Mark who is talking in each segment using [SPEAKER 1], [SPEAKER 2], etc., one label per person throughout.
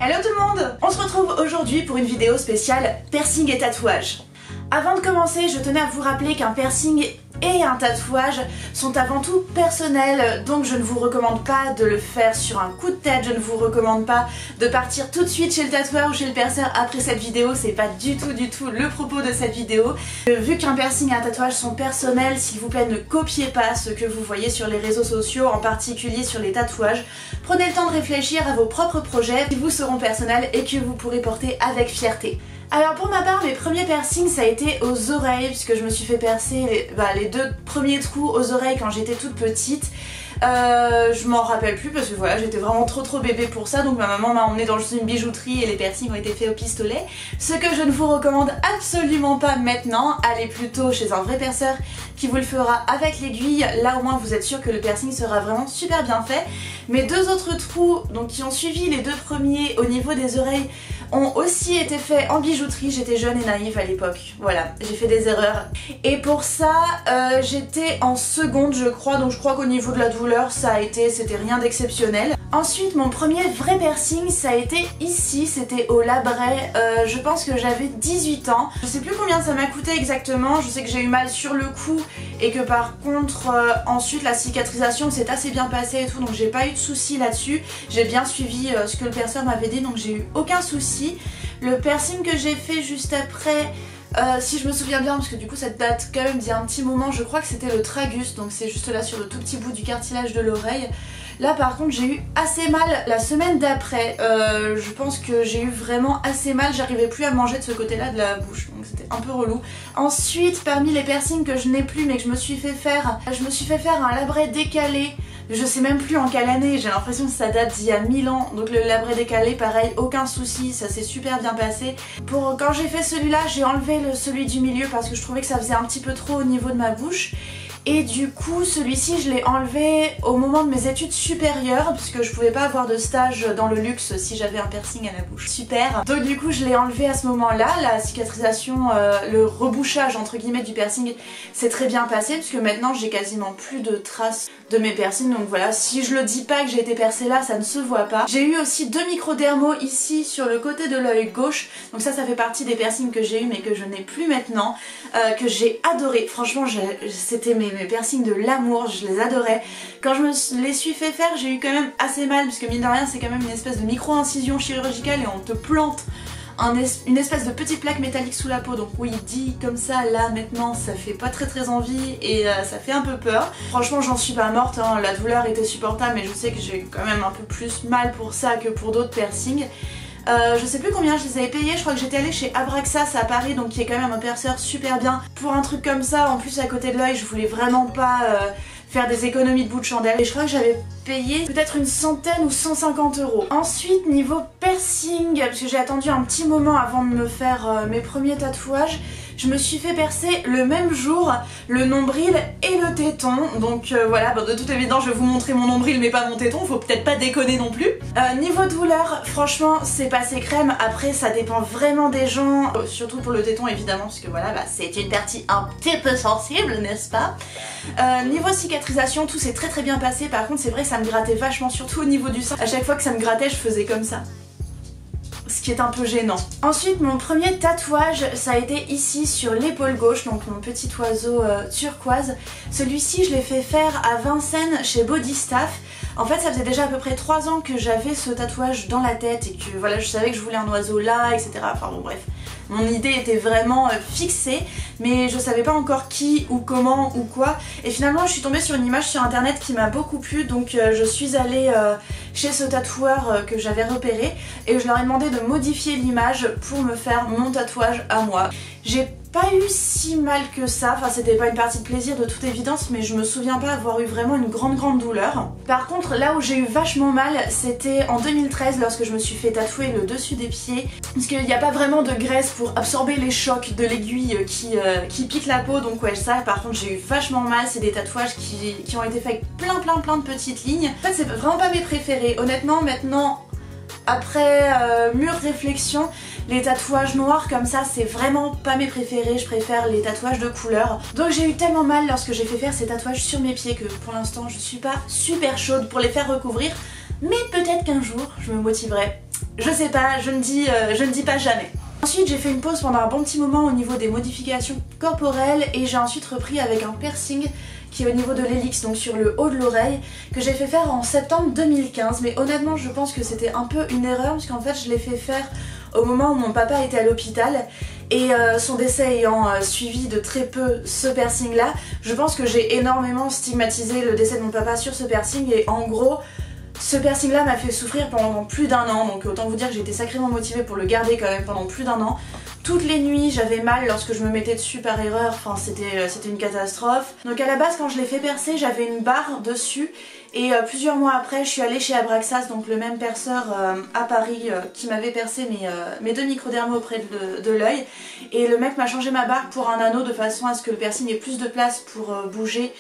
[SPEAKER 1] Hello tout le monde! On se retrouve aujourd'hui pour une vidéo spéciale piercing et tatouage. Avant de commencer, je tenais à vous rappeler qu'un piercing et un tatouage sont avant tout personnels, donc je ne vous recommande pas de le faire sur un coup de tête, je ne vous recommande pas de partir tout de suite chez le tatoueur ou chez le perceur après cette vidéo, c'est pas du tout le propos de cette vidéo. Vu qu'un piercing et un tatouage sont personnels, s'il vous plaît ne copiez pas ce que vous voyez sur les réseaux sociaux, en particulier sur les tatouages. Prenez le temps de réfléchir à vos propres projets qui vous seront personnels et que vous pourrez porter avec fierté. Alors pour ma part, mes premiers piercings ça a été aux oreilles puisque je me suis fait percer les deux premiers trous aux oreilles quand j'étais toute petite. Je m'en rappelle plus parce que voilà, j'étais vraiment trop bébé pour ça, donc ma maman m'a emmenée dans une bijouterie et les piercings ont été faits au pistolet. Ce que je ne vous recommande absolument pas maintenant, allez plutôt chez un vrai perceur qui vous le fera avec l'aiguille, là au moins vous êtes sûr que le piercing sera vraiment super bien fait. Mes deux autres trous, donc qui ont suivi les deux premiers au niveau des oreilles, ont aussi été faits en bijouterie, j'étais jeune et naïve à l'époque, voilà, j'ai fait des erreurs. Et pour ça, j'étais en seconde je crois, donc je crois qu'au niveau de la douleur ça a été, c'était rien d'exceptionnel. Ensuite mon premier vrai piercing ça a été ici, c'était au labret, je pense que j'avais 18 ans. Je sais plus combien ça m'a coûté exactement, je sais que j'ai eu mal sur le cou et que par contre ensuite la cicatrisation s'est assez bien passée et tout, donc j'ai pas eu de soucis là-dessus. J'ai bien suivi ce que le perceur m'avait dit, donc j'ai eu aucun souci. Le piercing que j'ai fait juste après, si je me souviens bien, parce que du coup ça date quand même d'il y a un petit moment, je crois que c'était le tragus, donc c'est juste là sur le tout petit bout du cartilage de l'oreille. Là par contre j'ai eu assez mal la semaine d'après, je pense que j'ai eu vraiment assez mal, j'arrivais plus à manger de ce côté là de la bouche, donc c'était un peu relou. Ensuite parmi les piercings que je n'ai plus mais que je me suis fait faire un labret décalé. Je sais même plus en quelle année, j'ai l'impression que ça date d'il y a 1000 ans. Donc le labret décalé, pareil, aucun souci, ça s'est super bien passé. Quand j'ai fait celui-là, j'ai enlevé celui du milieu parce que je trouvais que ça faisait un petit peu trop au niveau de ma bouche. Et du coup celui-ci je l'ai enlevé au moment de mes études supérieures puisque je pouvais pas avoir de stage dans le luxe si j'avais un piercing à la bouche. Super. Donc du coup je l'ai enlevé à ce moment-là, la cicatrisation, le rebouchage entre guillemets du piercing s'est très bien passé puisque maintenant j'ai quasiment plus de traces de mes piercings, donc voilà, si je le dis pas que j'ai été percée là, ça ne se voit pas. J'ai eu aussi deux microdermos ici sur le côté de l'œil gauche, donc ça fait partie des piercings que j'ai eu mais que je n'ai plus maintenant, que j'ai adoré. Franchement c'était mes piercings de l'amour, je les adorais. Quand je me les suis fait faire, j'ai eu quand même assez mal puisque mine de rien c'est quand même une espèce de micro-incision chirurgicale et on te plante une espèce de petite plaque métallique sous la peau, donc oui, dit comme ça là maintenant ça fait pas très envie et ça fait un peu peur. Franchement j'en suis pas morte, hein. La douleur était supportable mais je sais que j'ai quand même un peu plus mal pour ça que pour d'autres piercings. Je sais plus combien je les avais payés, je crois que j'étais allée chez Abraxas à Paris, donc qui est quand même un perceur super bien. Pour un truc comme ça, en plus à côté de l'œil, je voulais vraiment pas faire des économies de bout de chandelle et je crois que j'avais payé peut-être une centaine ou 150 €. Ensuite niveau piercing, parce que j'ai attendu un petit moment avant de me faire mes premiers tatouages, je me suis fait percer le même jour le nombril et le téton, donc voilà, de toute évidence je vais vous montrer mon nombril mais pas mon téton, faut peut-être pas déconner non plus. Niveau douleur, franchement c'est passé crème, après ça dépend vraiment des gens, surtout pour le téton évidemment parce que voilà, c'est une partie un petit peu sensible, n'est-ce pas. Niveau cicatrisation, tout s'est très bien passé, par contre c'est vrai que ça me grattait vachement, surtout au niveau du sein. À chaque fois que ça me grattait je faisais comme ça, ce qui est un peu gênant. Ensuite mon premier tatouage ça a été ici sur l'épaule gauche, donc mon petit oiseau turquoise. Celui-ci je l'ai fait faire à Vincennes chez Bodystaff. En fait ça faisait déjà à peu près 3 ans que j'avais ce tatouage dans la tête et que voilà, je savais que je voulais un oiseau là, etc. Enfin bon bref, mon idée était vraiment fixée mais je savais pas encore qui ou comment ou quoi, et finalement je suis tombée sur une image sur internet qui m'a beaucoup plu, donc je suis allée chez ce tatoueur que j'avais repéré et je leur ai demandé de modifier l'image pour me faire mon tatouage à moi. J'ai pas eu si mal que ça, enfin c'était pas une partie de plaisir de toute évidence, mais je me souviens pas avoir eu vraiment une grande douleur. Par contre là où j'ai eu vachement mal c'était en 2013 lorsque je me suis fait tatouer le dessus des pieds, parce qu'il n'y a pas vraiment de graisse pour absorber les chocs de l'aiguille qui pique la peau, donc ouais ça par contre j'ai eu vachement mal. C'est des tatouages qui ont été faits avec plein de petites lignes. En fait c'est vraiment pas mes préférés, honnêtement maintenant après mûre réflexion, les tatouages noirs comme ça c'est vraiment pas mes préférés, je préfère les tatouages de couleur. Donc j'ai eu tellement mal lorsque j'ai fait faire ces tatouages sur mes pieds que pour l'instant je suis pas super chaude pour les faire recouvrir, mais peut-être qu'un jour je me motiverai je sais pas, je ne dis pas jamais. Ensuite j'ai fait une pause pendant un bon petit moment au niveau des modifications corporelles et j'ai ensuite repris avec un piercing qui est au niveau de l'hélix, donc sur le haut de l'oreille, que j'ai fait faire en septembre 2015. Mais honnêtement je pense que c'était un peu une erreur parce qu'en fait je l'ai fait faire au moment où mon papa était à l'hôpital et son décès ayant suivi de très peu ce piercing là, je pense que j'ai énormément stigmatisé le décès de mon papa sur ce piercing et en gros ce piercing là m'a fait souffrir pendant plus d'un an, donc autant vous dire que j'étais sacrément motivée pour le garder quand même pendant plus d'un an. Toutes les nuits j'avais mal lorsque je me mettais dessus par erreur, enfin c'était une catastrophe. Donc à la base quand je l'ai fait percer j'avais une barre dessus et plusieurs mois après je suis allée chez Abraxas, donc le même perceur à Paris qui m'avait percé mes deux microdermos auprès de l'œil, et le mec m'a changé ma barre pour un anneau de façon à ce que le piercing ait plus de place pour bouger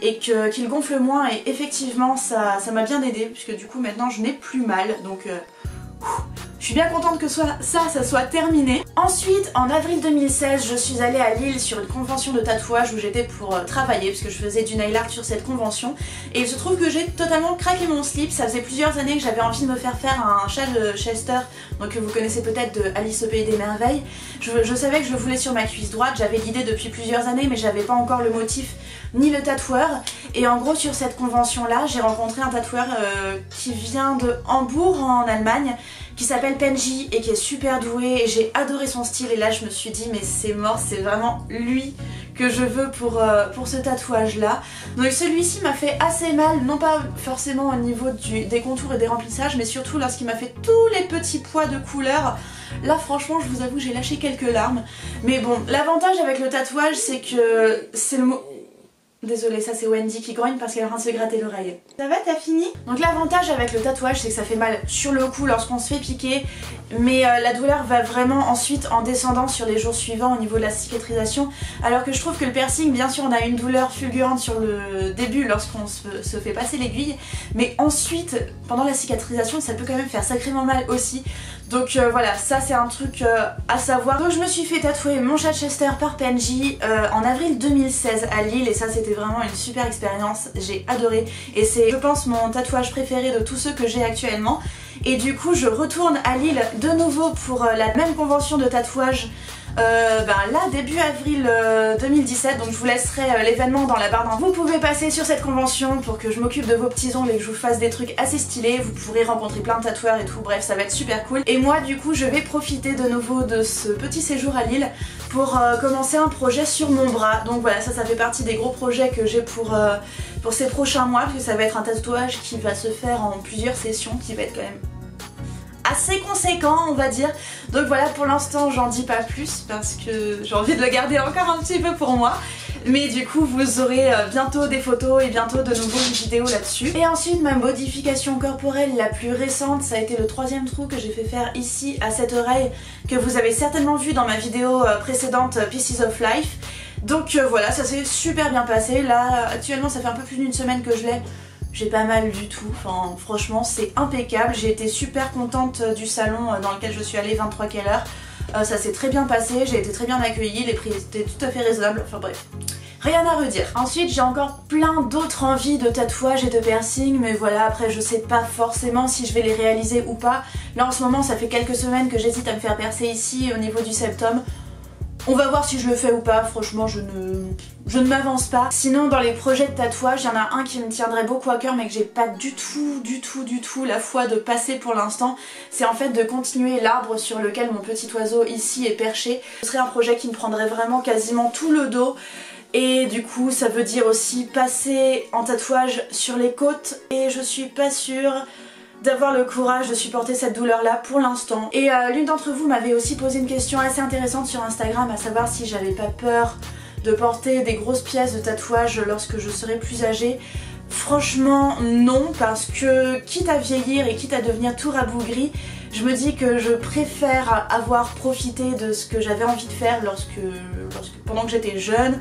[SPEAKER 1] et qu'il gonfle moins, et effectivement ça m'a bien aidé puisque du coup maintenant je n'ai plus mal, donc je suis bien contente que ça soit terminé. Ensuite en avril 2016 je suis allée à Lille sur une convention de tatouage où j'étais pour travailler parce que je faisais du nail art sur cette convention, et il se trouve que j'ai totalement craqué mon slip. Ça faisait plusieurs années que j'avais envie de me faire un chat de Chester, donc que vous connaissez peut-être de Alice au Pays des Merveilles. Je savais que je le voulais sur ma cuisse droite, j'avais l'idée depuis plusieurs années mais j'avais pas encore le motif ni le tatoueur, et en gros sur cette convention là j'ai rencontré un tatoueur qui vient de Hambourg en Allemagne, qui s'appelle Penji et qui est super doué, et j'ai adoré son style, et là je me suis dit mais c'est mort, c'est vraiment lui que je veux pour ce tatouage là. Donc celui-ci m'a fait assez mal, non pas forcément au niveau des contours et des remplissages, mais surtout lorsqu'il m'a fait tous les petits pois de couleur. Là franchement je vous avoue j'ai lâché quelques larmes, mais bon l'avantage avec le tatouage c'est que c'est le mot... Désolée, ça c'est Wendy qui grogne parce qu'elle est en train de se gratter l'oreille. Ça va, t'as fini? Donc l'avantage avec le tatouage c'est que ça fait mal sur le coup lorsqu'on se fait piquer, mais la douleur va vraiment ensuite en descendant sur les jours suivants au niveau de la cicatrisation, alors que je trouve que le piercing, bien sûr on a une douleur fulgurante sur le début lorsqu'on se fait passer l'aiguille, mais ensuite pendant la cicatrisation ça peut quand même faire sacrément mal aussi. Donc voilà, ça c'est un truc à savoir. Donc je me suis fait tatouer mon chat Chester par Penji en avril 2016 à Lille, et ça c'était vraiment une super expérience, j'ai adoré, et c'est je pense mon tatouage préféré de tous ceux que j'ai actuellement. Et du coup je retourne à Lille de nouveau pour la même convention de tatouage là début avril 2017, donc je vous laisserai l'événement dans la barre d'infos. Vous pouvez passer sur cette convention pour que je m'occupe de vos petits ongles et que je vous fasse des trucs assez stylés, vous pourrez rencontrer plein de tatoueurs et tout, bref ça va être super cool. Et moi du coup je vais profiter de nouveau de ce petit séjour à Lille pour commencer un projet sur mon bras. Donc voilà, ça fait partie des gros projets que j'ai pour ces prochains mois, parce que ça va être un tatouage qui va se faire en plusieurs sessions, qui va être quand même assez conséquent on va dire. Donc voilà, pour l'instant j'en dis pas plus parce que j'ai envie de le garder encore un petit peu pour moi, mais du coup vous aurez bientôt des photos et bientôt de nouveau une vidéo là-dessus. Et ensuite ma modification corporelle la plus récente, ça a été le troisième trou que j'ai fait faire ici à cette oreille, que vous avez certainement vu dans ma vidéo précédente Pieces of Life. Donc voilà, ça s'est super bien passé. Là actuellement ça fait un peu plus d'une semaine que je l'ai. J'ai pas mal du tout, enfin franchement c'est impeccable, j'ai été super contente du salon dans lequel je suis allée, 23 Keller. Ça s'est très bien passé, j'ai été très bien accueillie, les prix étaient tout à fait raisonnables, enfin bref, rien à redire. Ensuite j'ai encore plein d'autres envies de tatouages et de piercing, mais voilà, après je sais pas forcément si je vais les réaliser ou pas. Là en ce moment ça fait quelques semaines que j'hésite à me faire percer ici au niveau du septum. On va voir si je le fais ou pas, franchement je ne m'avance pas. Sinon dans les projets de tatouage, il y en a un qui me tiendrait beaucoup à cœur mais que j'ai pas du tout la foi de passer pour l'instant. C'est en fait de continuer l'arbre sur lequel mon petit oiseau ici est perché. Ce serait un projet qui me prendrait vraiment quasiment tout le dos. Et du coup ça veut dire aussi passer en tatouage sur les côtes, et je suis pas sûre d'avoir le courage de supporter cette douleur là pour l'instant. Et l'une d'entre vous m'avait aussi posé une question assez intéressante sur Instagram, à savoir si j'avais pas peur de porter des grosses pièces de tatouage lorsque je serai plus âgée. Franchement non, parce que quitte à vieillir et quitte à devenir tout rabougri, je me dis que je préfère avoir profité de ce que j'avais envie de faire pendant que j'étais jeune.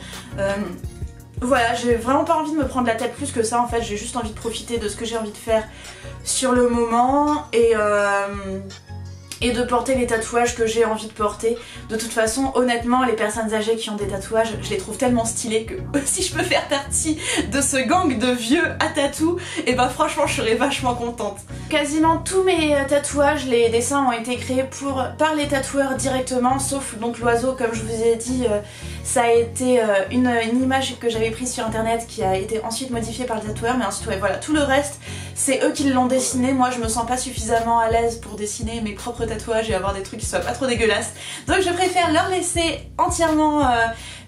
[SPEAKER 1] Voilà, j'ai vraiment pas envie de me prendre la tête plus que ça en fait, j'ai juste envie de profiter de ce que j'ai envie de faire sur le moment, et et de porter les tatouages que j'ai envie de porter. De toute façon, honnêtement, les personnes âgées qui ont des tatouages, je les trouve tellement stylés que si je peux faire partie de ce gang de vieux à tatou, et bah franchement je serais vachement contente. Quasiment tous mes tatouages, les dessins ont été créés par les tatoueurs directement, sauf donc l'oiseau, comme je vous ai dit, ça a été une image que j'avais prise sur internet qui a été ensuite modifiée par le tatoueur, mais ensuite ouais, voilà, tout le reste c'est eux qui l'ont dessiné. Moi je me sens pas suffisamment à l'aise pour dessiner mes propres tatouages et avoir des trucs qui soient pas trop dégueulasses, donc je préfère leur laisser entièrement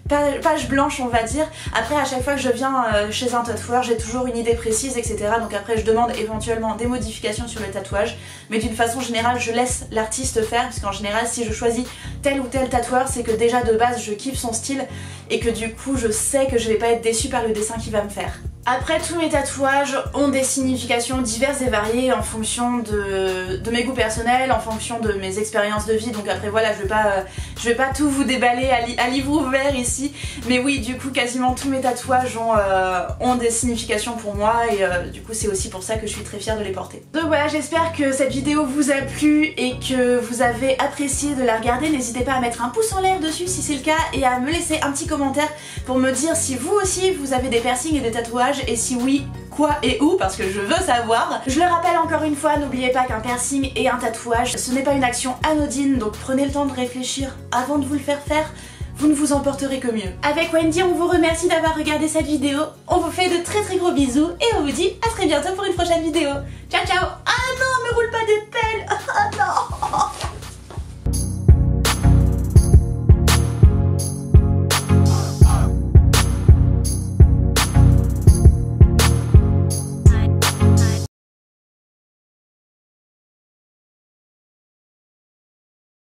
[SPEAKER 1] page blanche, on va dire. Après, à chaque fois que je viens chez un tatoueur, j'ai toujours une idée précise, etc. Donc après je demande éventuellement des modifications sur le tatouage, mais d'une façon générale je laisse l'artiste faire, parce qu'en général si je choisis tel ou tel tatoueur, c'est que déjà de base je kiffe son style et que du coup je sais que je vais pas être déçue par le dessin qu'il va me faire. Après, tous mes tatouages ont des significations diverses et variées en fonction de mes goûts personnels, en fonction de mes expériences de vie. Donc après voilà, je vais pas tout vous déballer à livre ouvert ici. Mais oui, du coup quasiment tous mes tatouages ont des significations pour moi, et du coup c'est aussi pour ça que je suis très fière de les porter. Donc voilà, j'espère que cette vidéo vous a plu et que vous avez apprécié de la regarder. N'hésitez pas à mettre un pouce en l'air dessus si c'est le cas, et à me laisser un petit commentaire pour me dire si vous aussi vous avez des piercings et des tatouages, et si oui, quoi et où, parce que je veux savoir. Je le rappelle encore une fois, n'oubliez pas qu'un piercing et un tatouage, ce n'est pas une action anodine, donc prenez le temps de réfléchir avant de vous le faire faire, vous ne vous en porterez que mieux. Avec Wendy, on vous remercie d'avoir regardé cette vidéo, on vous fait de très gros bisous, et on vous dit à très bientôt pour une prochaine vidéo. Ciao ciao. Ah non, me roule pas des pelles. Ah non.